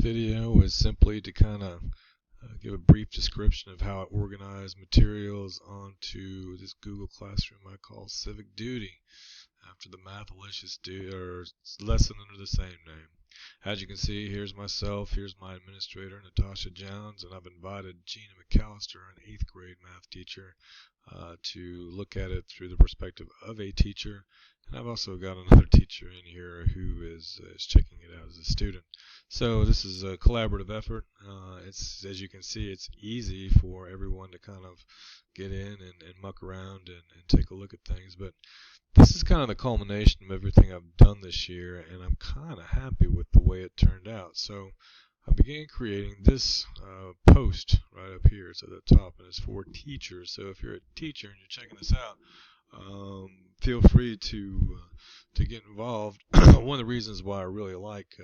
video is simply to kind of give a brief description of how I organize materials onto this Google Classroom I call Civic Duty, after the Mathalicious lesson under the same name. As you can see, here's myself, here's my administrator, Natasha Jones, and I've invited Gina McAllister, an 8th grade math teacher, to look at it through the perspective of a teacher. And I've also got another teacher in here who is checking it out as a student. So this is a collaborative effort. As you can see, it's easy for everyone to kind of get in and muck around and take a look at things. But this is kind of the culmination of everything I've done this year, and I'm kind of happy with the way it turned out. So I began creating this post right up here. It's at the top, and it's for teachers. So if you're a teacher and you're checking this out, feel free to get involved. One of the reasons why I really like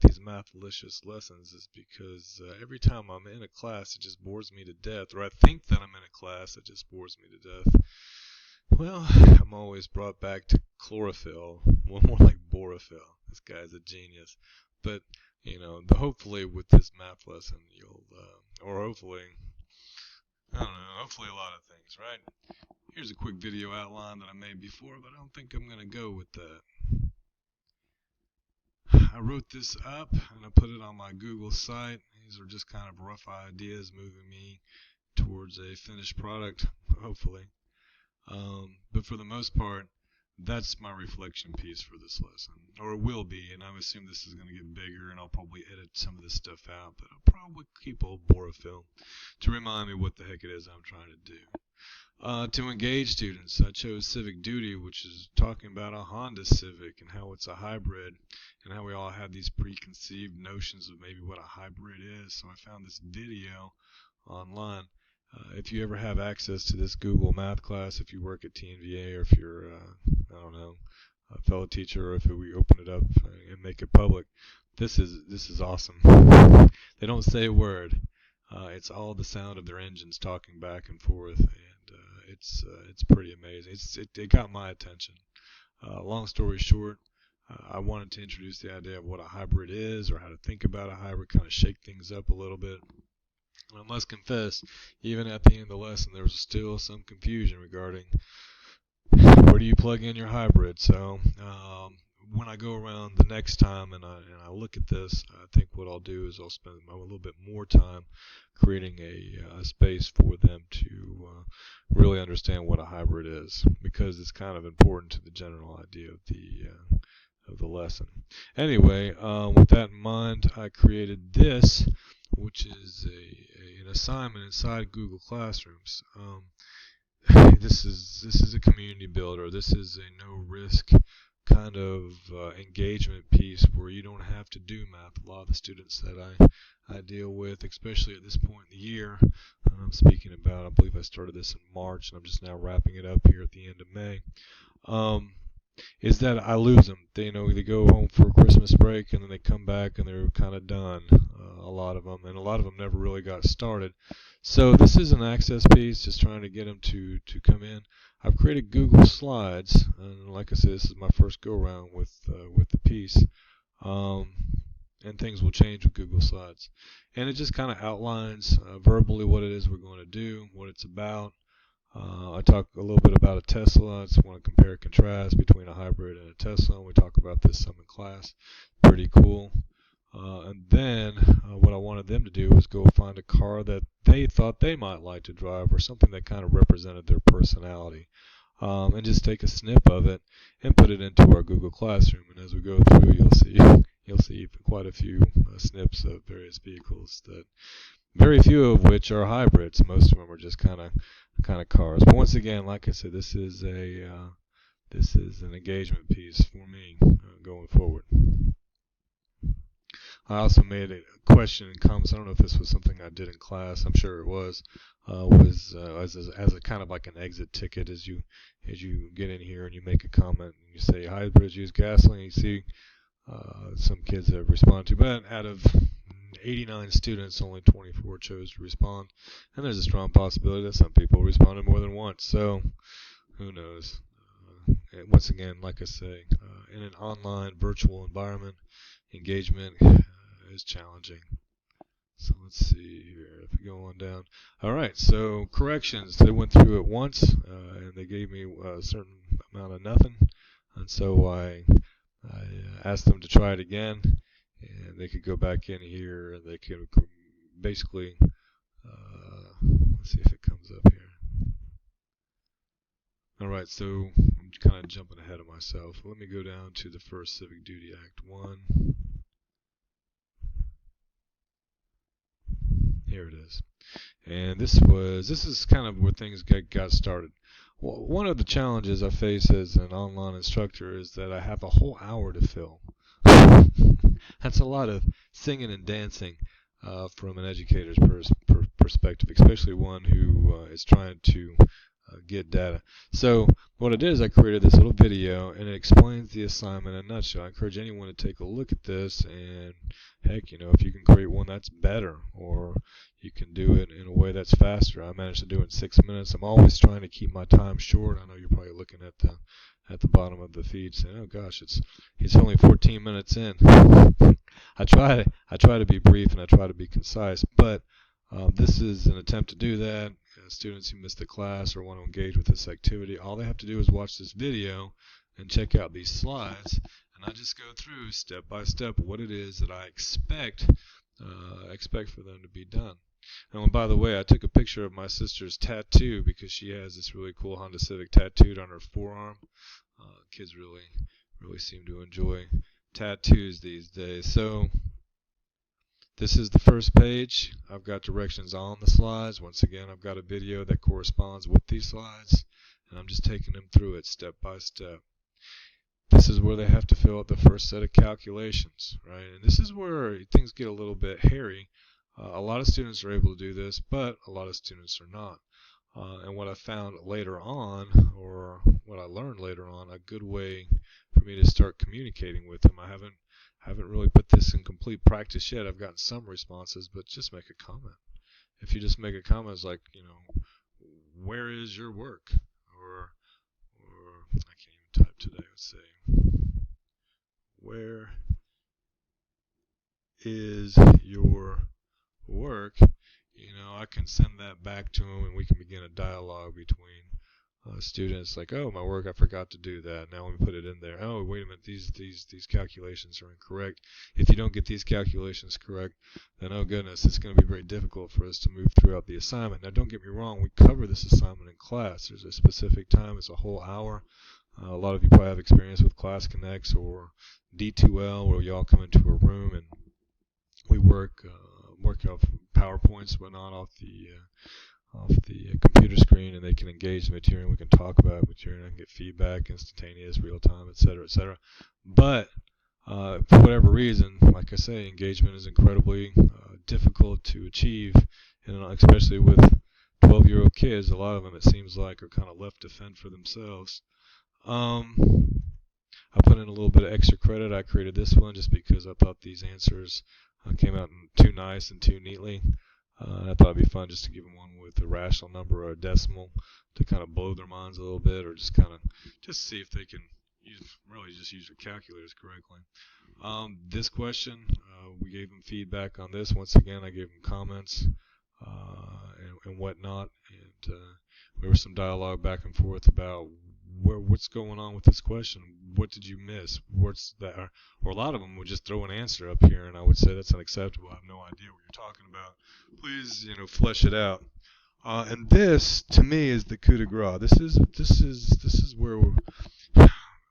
these Mathalicious lessons is because every time I'm in a class, it just bores me to death, or I think that I'm in a class that just bores me to death. Well, I'm always brought back to chlorophyll, well, more like borophyll. This guy's a genius. But, hopefully with this math lesson, you'll, or hopefully, I don't know, hopefully a lot of things, right? Here's a quick video outline that I made before, but I don't think I'm going to go with that. I wrote this up, and I put it on my Google site. These are just kind of rough ideas moving me towards a finished product, hopefully. But for the most part, that's my reflection piece for this lesson, or it will be, and I assume this is going to get bigger, and I'll probably edit some of this stuff out, but I'll probably keep old borophyll to remind me what the heck it is I'm trying to do. To engage students, I chose Civic Duty, which is talking about a Honda Civic and how it's a hybrid, and how we all have these preconceived notions of maybe what a hybrid is. So I found this video online. If you ever have access to this Google Math class, if you work at TNVA, or if you're, I don't know, a fellow teacher, or if we open it up and make it public, this is awesome. They don't say a word. It's all the sound of their engines talking back and forth, and it's pretty amazing. It got my attention. Long story short, I wanted to introduce the idea of what a hybrid is, or how to think about a hybrid, kind of shake things up a little bit. And I must confess, even at the end of the lesson, there was still some confusion regarding where do you plug in your hybrid. So when I go around the next time and I look at this, I think what I'll do is I'll spend a little bit more time creating a space for them to really understand what a hybrid is, because it's kind of important to the general idea of the lesson. Anyway, with that in mind, I created this, which is an assignment inside Google Classrooms. This is a community builder. This is a no-risk kind of engagement piece where you don't have to do math. A lot of the students that I deal with, especially at this point in the year, I'm speaking about, I believe I started this in March, and I'm just now wrapping it up here at the end of May. Is that I lose them. They go home for Christmas break, and then they come back and they're kind of done. A lot of them, and a lot of them never really got started. So this is an access piece, just trying to get them to come in. I've created Google Slides, and like I said, this is my first go around with the piece, and things will change with Google Slides. And it just kind of outlines verbally what it is we're going to do, what it's about. I talk a little bit about a Tesla. I just want to compare and contrast between a hybrid and a Tesla. We talk about this some in class. Pretty cool. And then what I wanted them to do was go find a car that they thought they might like to drive, or something that kind of represented their personality, and just take a snip of it and put it into our Google Classroom. And as we go through, you'll see quite a few snips of various vehicles, that very few of which are hybrids. Most of them are just kind of cars. But once again, like I said, this is an engagement piece for me going forward. I also made a question and comments. I don't know if this was something I did in class. I'm sure it was. As a kind of like an exit ticket, as you get in here and you make a comment and you say hybrids use gasoline. You see some kids have responded to, but out of 89 students, only 24 chose to respond, and there's a strong possibility that some people responded more than once. So who knows? Once again, like I say, in an online virtual environment, engagement is challenging. So let's see here. If we go on down. All right. So corrections. They went through it once, and they gave me a certain amount of nothing, and so I asked them to try it again, and they could go back in here, and they could basically. Let's see if it comes up here. All right. So I'm kind of jumping ahead of myself. Let me go down to the first Civic Duty Act 1. Here it is. And this is kind of where things got started. Well, one of the challenges I face as an online instructor is that I have a whole hour to fill. That's a lot of singing and dancing from an educator's perspective, especially one who is trying to get data. So what I did is I created this little video, and it explains the assignment in a nutshell. I encourage anyone to take a look at this, and heck, if you can create one that's better, or you can do it in a way that's faster. I managed to do it in 6 minutes. I'm always trying to keep my time short. I know you're probably looking at the bottom of the feed saying, "Oh gosh, it's only 14 minutes in." I try to be brief and I try to be concise, but this is an attempt to do that. Students who miss the class or want to engage with this activity, all they have to do is watch this video and check out these slides, and I just go through step by step what it is that I expect for them to be done. And by the way, I took a picture of my sister's tattoo because she has this really cool Honda Civic tattooed on her forearm. Kids really seem to enjoy tattoos these days. So this is the first page. I've got directions on the slides. Once again, I've got a video that corresponds with these slides, and I'm just taking them through it step by step. This is where they have to fill out the first set of calculations, right? And this is where things get a little bit hairy. A lot of students are able to do this, but a lot of students are not. And what I found later on, or what I learned later on, a good way for me to start communicating with them. I haven't really put this in complete practice yet. I've gotten some responses, but just make a comment. If you just make a comment, it's like, where is your work? Or I can't even type today. Let's see. Where is your work? I can send that back to them, and we can begin a dialogue between students. Like, oh, my work, I forgot to do that. Now let me put it in there. Oh, wait a minute, these calculations are incorrect. If you don't get these calculations correct, then oh goodness, it's going to be very difficult for us to move throughout the assignment. Now, don't get me wrong, we cover this assignment in class. There's a specific time. It's a whole hour. A lot of you probably have experience with Class Connects or D2L, where you all come into a room and we work off PowerPoints, but not off the computer screen, and they can engage the material. We can talk about material and get feedback, instantaneous, real time, etc., etc. But for whatever reason, like I say, engagement is incredibly difficult to achieve, and especially with 12-year-old kids. A lot of them, it seems like, are kind of left to fend for themselves. I put in a little bit of extra credit. I created this one just because I thought these answers came out too nice and too neatly. I thought it'd be fun just to give them one with a rational number or a decimal to kind of blow their minds a little bit, or just see if they can use their calculators correctly. This question, we gave them feedback on this. Once again, I gave them comments and whatnot, and there was some dialogue back and forth about what's going on with this question. What did you miss? What's that? Or a lot of them would just throw an answer up here, and I would say that's unacceptable. I have no idea what you're talking about. Please, flesh it out. And this, to me, is the coup de grace. This is where we're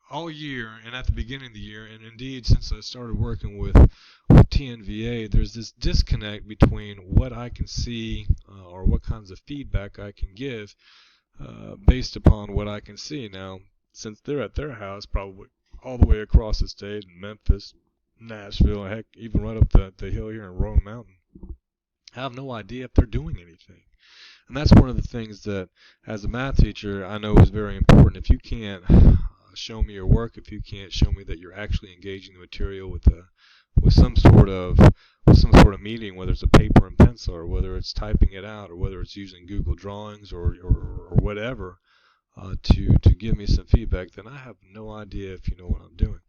all year, and at the beginning of the year, and indeed since I started working with TNVA, there's this disconnect between what I can see or what kinds of feedback I can give based upon what I can see. Now, since they're at their house, probably all the way across the state, in Memphis, Nashville, heck, even right up the hill here in Roan Mountain, I have no idea if they're doing anything. And that's one of the things that, as a math teacher, I know is very important. If you can't show me your work, if you can't show me that you're actually engaging the material with some sort of meeting, whether it's a paper and pencil, or whether it's typing it out, or whether it's using Google Drawings or whatever to give me some feedback, then I have no idea if you know what I'm doing.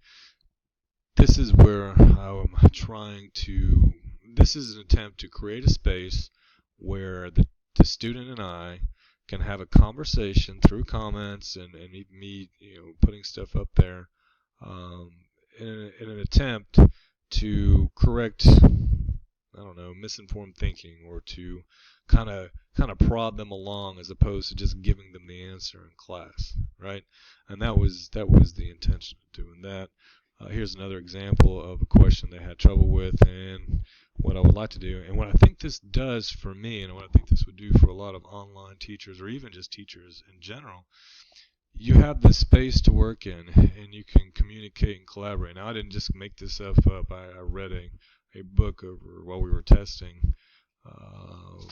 this is where I'm trying to, this is an attempt to create a space where the student and I can have a conversation through comments and even me, putting stuff up there, um, in an attempt to correct, I don't know, misinformed thinking, or to kind of prod them along as opposed to just giving them the answer in class, right? And that was the intention of doing that. Here's another example of a question they had trouble with, and what I would like to do, and what I think this does for me, and what I think this would do for a lot of online teachers, or even just teachers in general. You have this space to work in, and you can communicate and collaborate. Now, I didn't just make this stuff up. I read a book over while we were testing, um,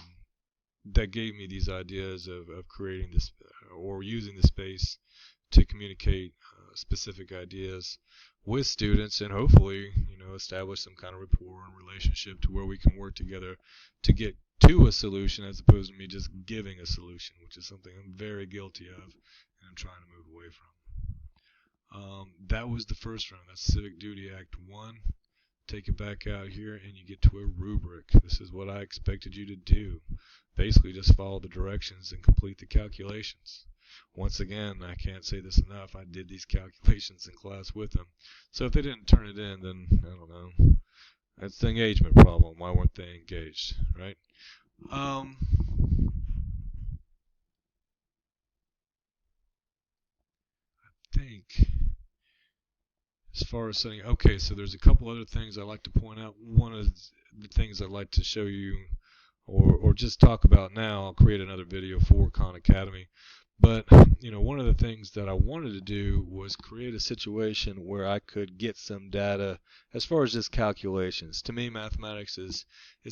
that gave me these ideas of creating this, or using the space to communicate specific ideas with students, and hopefully, establish some kind of rapport and relationship to where we can work together to get to a solution, as opposed to me just giving a solution, which is something I'm very guilty of and I'm trying to move away from. That was the first round. That's Civic Duty Act 1. Take it back out here and you get to a rubric. This is what I expected you to do. Basically just follow the directions and complete the calculations. Once again, I can't say this enough, I did these calculations in class with them. So if they didn't turn it in, then I don't know. That's the engagement problem. Why weren't they engaged, right? I think as far as setting, okay, so there's a couple other things I'd like to point out. One of the things I'd like to show you, or just talk about now. I'll create another video for Khan Academy. But, one of the things that I wanted to do was create a situation where I could get some data as far as just calculations. To me, mathematics is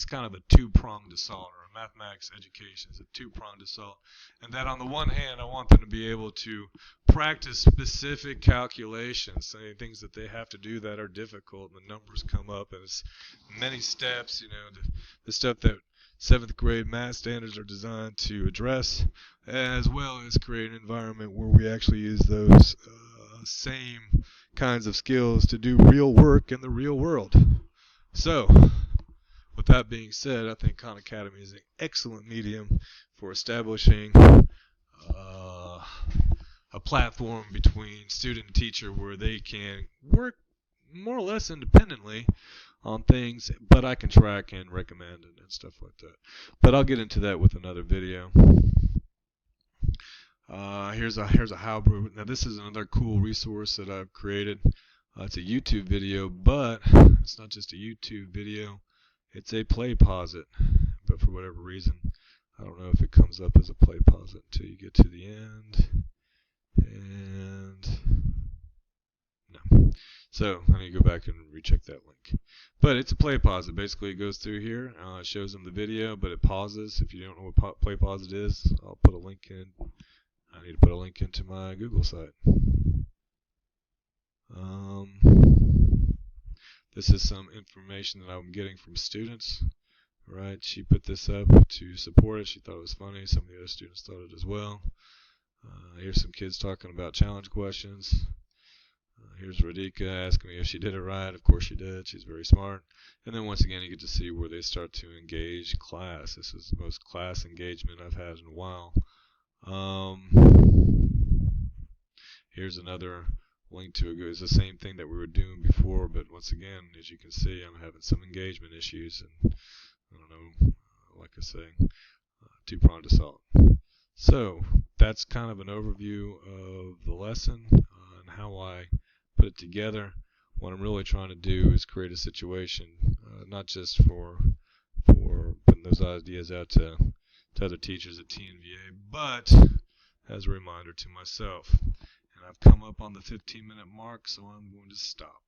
kind of a two-pronged assault, or mathematics education is a two-pronged assault. And that on the one hand, I want them to be able to practice specific calculations, say things that they have to do that are difficult, and the numbers come up, and it's many steps, the stuff that 7th grade math standards are designed to address, as well as create an environment where we actually use those same kinds of skills to do real work in the real world. So, with that being said, I think Khan Academy is an excellent medium for establishing a platform between student and teacher where they can work more or less independently on things, but I can track and recommend and stuff like that. But I'll get into that with another video. Here's a Halberd. Now this is another cool resource that I've created. It's a YouTube video, but it's not just a YouTube video. It's a play posit. But for whatever reason, I don't know if it comes up as a play posit until you get to the end. And no. So I need to go back and recheck that link. But it's a play posit. Basically, it goes through here. It shows them the video, but it pauses. If you don't know what play posit is, I'll put a link in. I need to put a link into my Google site. This is some information that I'm getting from students. Right? She put this up to support it. She thought it was funny. Some of the other students thought it as well. Here's some kids talking about challenge questions. Here's Radhika asking me if she did it right. Of course she did. She's very smart. And then once again, you get to see where they start to engage class. This is the most class engagement I've had in a while. Here's another link to it. It's the same thing that we were doing before, but once again, as you can see, I'm having some engagement issues, and I don't know, like I say, two-pronged assault. So that's kind of an overview of the lesson and how I put it together. What I'm really trying to do is create a situation, not just for putting those ideas out to other teachers at TNVA, but as a reminder to myself. And I've come up on the 15-minute mark, so I'm going to stop.